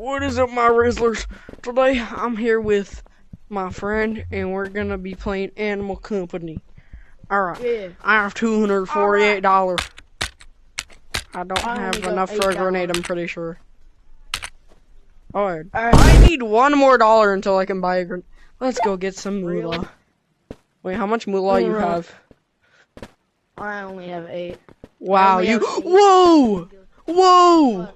What is up, my Rizzlers? Today I'm here with my friend, and we're gonna be playing Animal Company. Alright, Yeah. I have $248. I don't I have only got enough for a $8. grenade, I'm pretty sure. Alright, Alright. I need one more dollar until I can buy a grenade. Let's go get some moolah. Really? Wait, how much moolah you have? I only have 8. Wow, only you. have 8. Whoa! Whoa!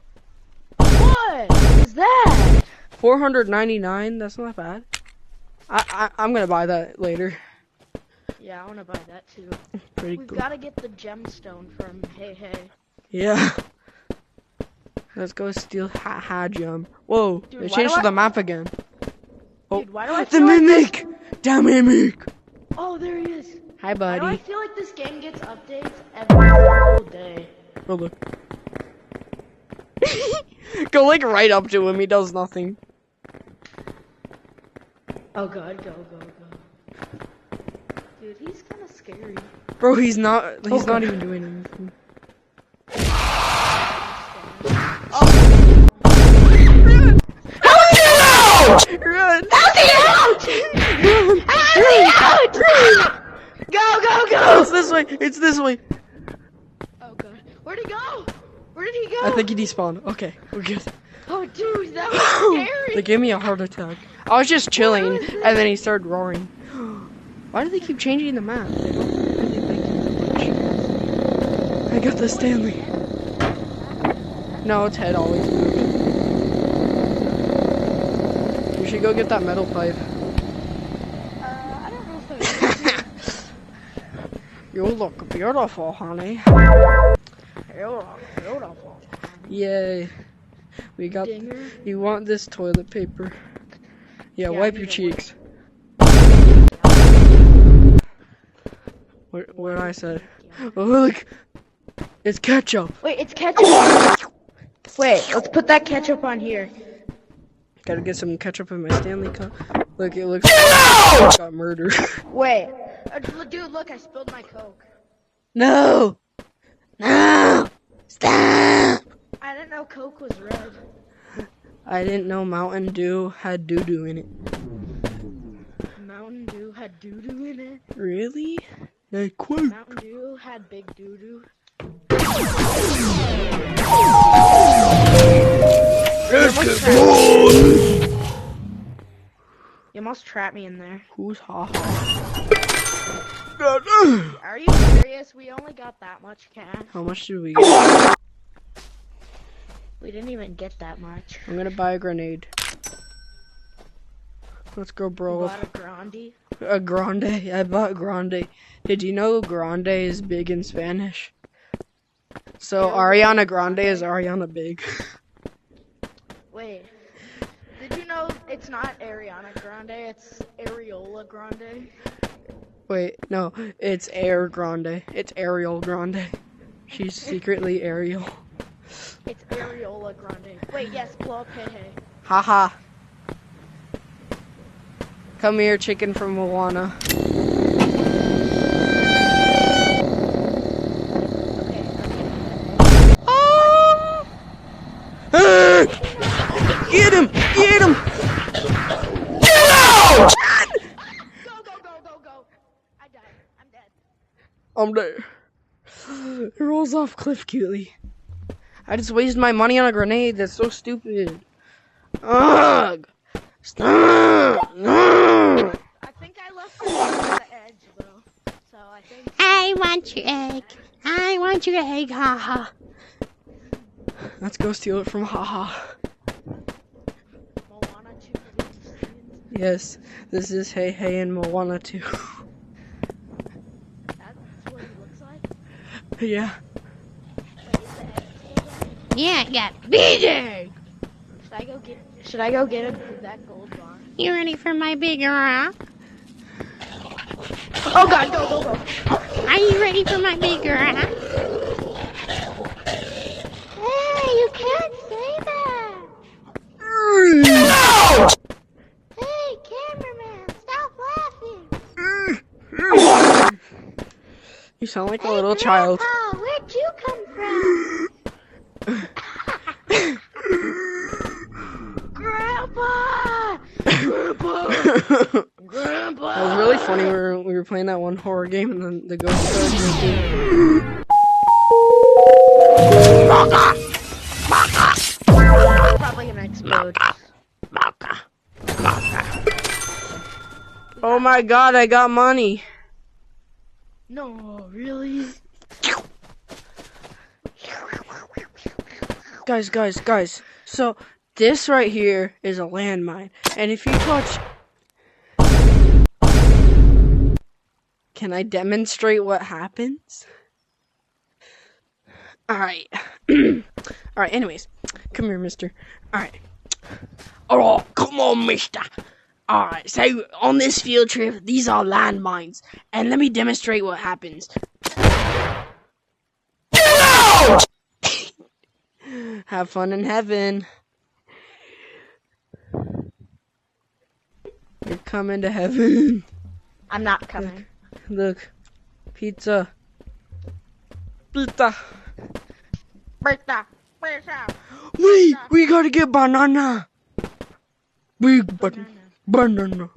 What is that? 499. That's not bad. I'm gonna buy that later. Yeah, I want to buy that too. Pretty We've cool. got to get the gemstone from Hey Hey. Yeah. Let's go steal Hajum. Whoa! Dude, They why changed do to the map again. Oh, Dude, why do I the feel like mimic! The mimic! Oh, there he is. Hi, Why do I buddy. feel like this game gets updates every single day? Oh, look. Go like right up to him. He does nothing. Oh god, go. Dude, he's kind of scary. Bro, he's not. He's not Okay. even doing anything. Run! Go! It's this way. It's this way. Oh god, where'd he go? Where did he go? I think he despawned. Okay, we're good. Oh dude, that was scary. They gave me a heart attack. I was just chilling, What is and then he started roaring. Why do they keep changing the map? They don't really like it much. I got the Stanley. No, its head always moves. We should go get that metal pipe. I don't know if You look beautiful, honey. I beautiful. Yay. We got. Dinger. You want this toilet paper? Yeah, Yeah, I wipe need your to cheeks. What I said? Oh, look, it's ketchup. Wait, it's ketchup. Wait, let's put that ketchup on here. Gotta get some ketchup in my Stanley cup. Look, it looks like I got murdered. Wait, dude, look, I spilled my Coke. No! No! Stop! I didn't know Coke was red. I didn't know Mountain Dew had doo-doo in it. Mountain Dew had doo-doo in it. Really? I quote. Mountain Dew had big doo-doo. You almost trapped me in there. Who's ha-ha? Are you serious? We only got that much cash. How much did we get? We didn't even get that much. I'm gonna buy a grenade. Let's go, We bro. bought a Grande. A grande. I bought grande. Did you know grande is big in Spanish? So Yeah, Ariana Grande is Ariana Big. Wait, did you know it's not Ariana Grande, it's Areola Grande? Wait, no, it's Air Grande. It's Ariel Grande. She's secretly Ariel. It's Areola Grande. Wait, yes, blow up Hey Hey. Haha. Come here, chicken from Moana. Get him! Get him! Go! I died. I'm dead. I'm there. It rolls off cliff cutely. I just wasted my money on a grenade. That's so stupid. Ugh! Stop! No! I think I left it on the edge, though. So I think... I want your egg. I want your egg, haha. Let's go steal it from Haha. Moana 2 please. Yes, this is Hey Hey and Moana 2. That's what it looks like. Yeah. Wait, is the egg taken? Yeah, I got big egg. Should I go get that gold bar? You ready for my big rock? Oh god, go. Are you ready for my big rock? Hey, you can't say that. Hey, cameraman, stop laughing. You sound like a little child. Grandpa, where'd you come from? funny. We were playing that one horror game, and then the ghost started. Probably gonna explode. Oh my god, I got money. No, really? Guys. So, this right here is a landmine. And if you touch... Can I demonstrate what happens? Alright. Alright, anyways. Come here, mister. Alright. Oh, come on, mister. Alright, so on this field trip, these are landmines. And let me demonstrate what happens. Have fun in heaven. You're coming to heaven. I'm not coming. Look. Pizza. Pizza. Pizza. Wait, we gotta get banana. Big banana.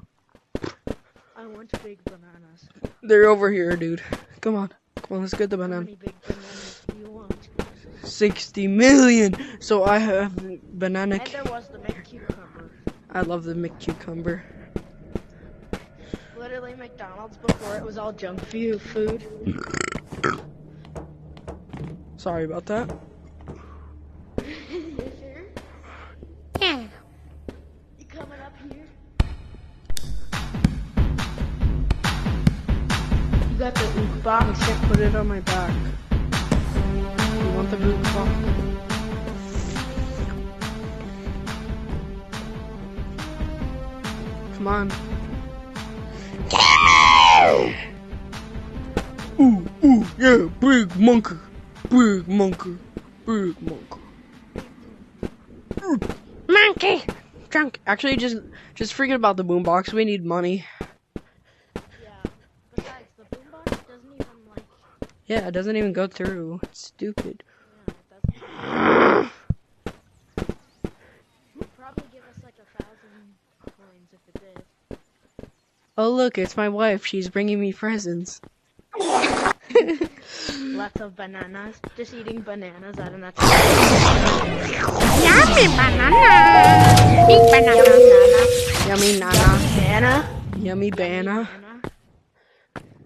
I want big bananas. They're over here, dude. Come on, let's get the How banana. many big bananas do you want? 60 million. So I have banana. And there was the McCucumber. I love the McCucumber. Literally McDonald's before it was all junk food. Sorry about that. You sure? Yeah. You coming up here? You got the ook I box? can't put it on my back. You want the boot box? Come on. Ooh, yeah, big monkey. Monkey. Drunk. Actually, just forget about the boombox. We need money. Yeah. Besides, the boombox doesn't even like. Yeah, it doesn't even go through. It's stupid. Yeah, it doesn't. It'd probably give us like 1,000 coins if it did. Oh, look, it's my wife. She's bringing me presents. Lots of bananas. Just eating bananas out of that. Yummy banana. Big banana. Yummy nana. Banana. Yummy banana.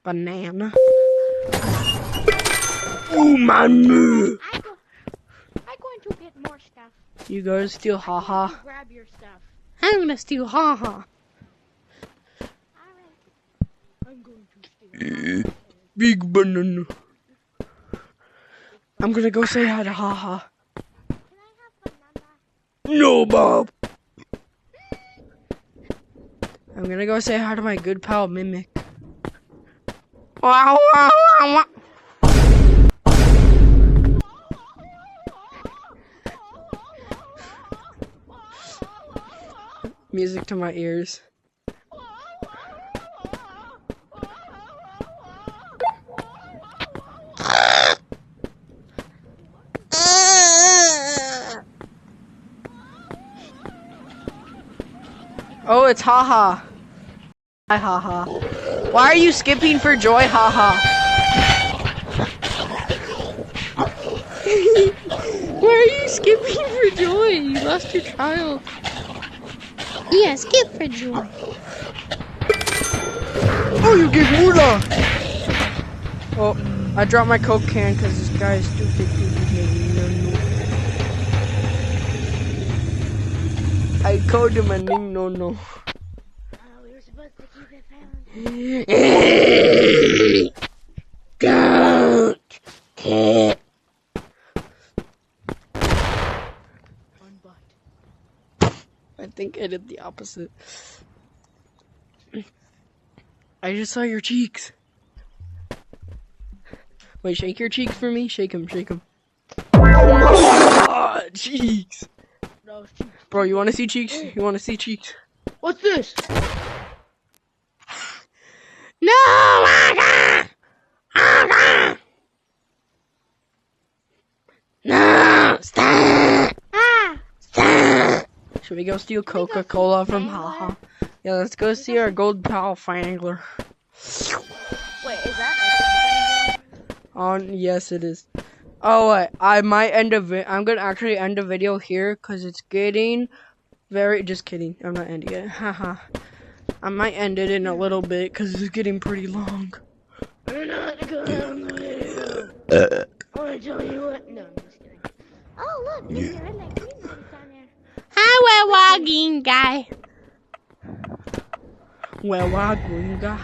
Banana. Oh, man. I'm going to get more stuff. You go to steal haha. Grab your stuff. I'm gonna steal haha. I'm going to steal. Big banana. I'm gonna go say hi to haha. No, Bob. I'm gonna go say hi to my good pal Mimic. Wow, wow, wow, wow. Music to my ears. Oh, it's haha. Hi, haha. Why are you skipping for joy, haha? Why are you skipping for joy? You lost your child. Yeah, skip for joy. Oh, you get moolah. Oh, I dropped my Coke can because this guy is stupid. I called him a ning no. We were supposed to keep it family. Don't kick. One butt. I think I did the opposite. I just saw your cheeks. Wait, shake your cheeks for me. Shake them. Ah, cheeks. No, cheeks. Bro, you want to see cheeks? You want to see cheeks? What's this? No, Aga! No, stop. Ah! Stop. Should we go steal Coca-Cola from Haha? Yeah, let's go see our gold pal Fangler. Wait, is that On yes, it is. Oh, wait, I might end I'm gonna actually end the video here because it's getting very. Just kidding. I'm not ending it. Haha. I might end it in a little bit because it's getting pretty long. We're not gonna end the video. I wanna tell you what. No, I'm just kidding. Oh, look, there's a red light green light down there. Hi, we're walking, guy. Well, Wagunga.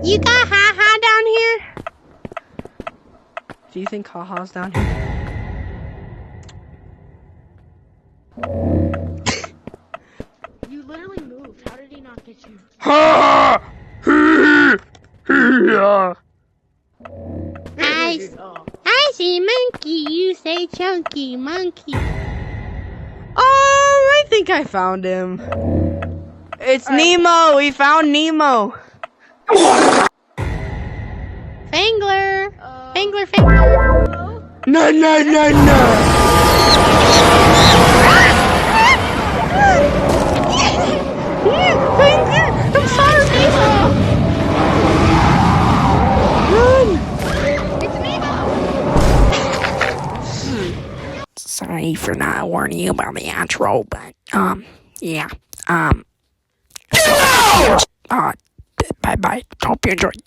You got haha down here? Do you think Haha's down here? You literally moved. How did he not get you? Ha! I see monkey. You say chunky monkey. I think I found him. It's Nemo. We found Nemo. Fangler. Fangler. No, no, no, no. I'm sorry, Sorry for not warning you about the outro, but, yeah, bye-bye. Hope you enjoyed.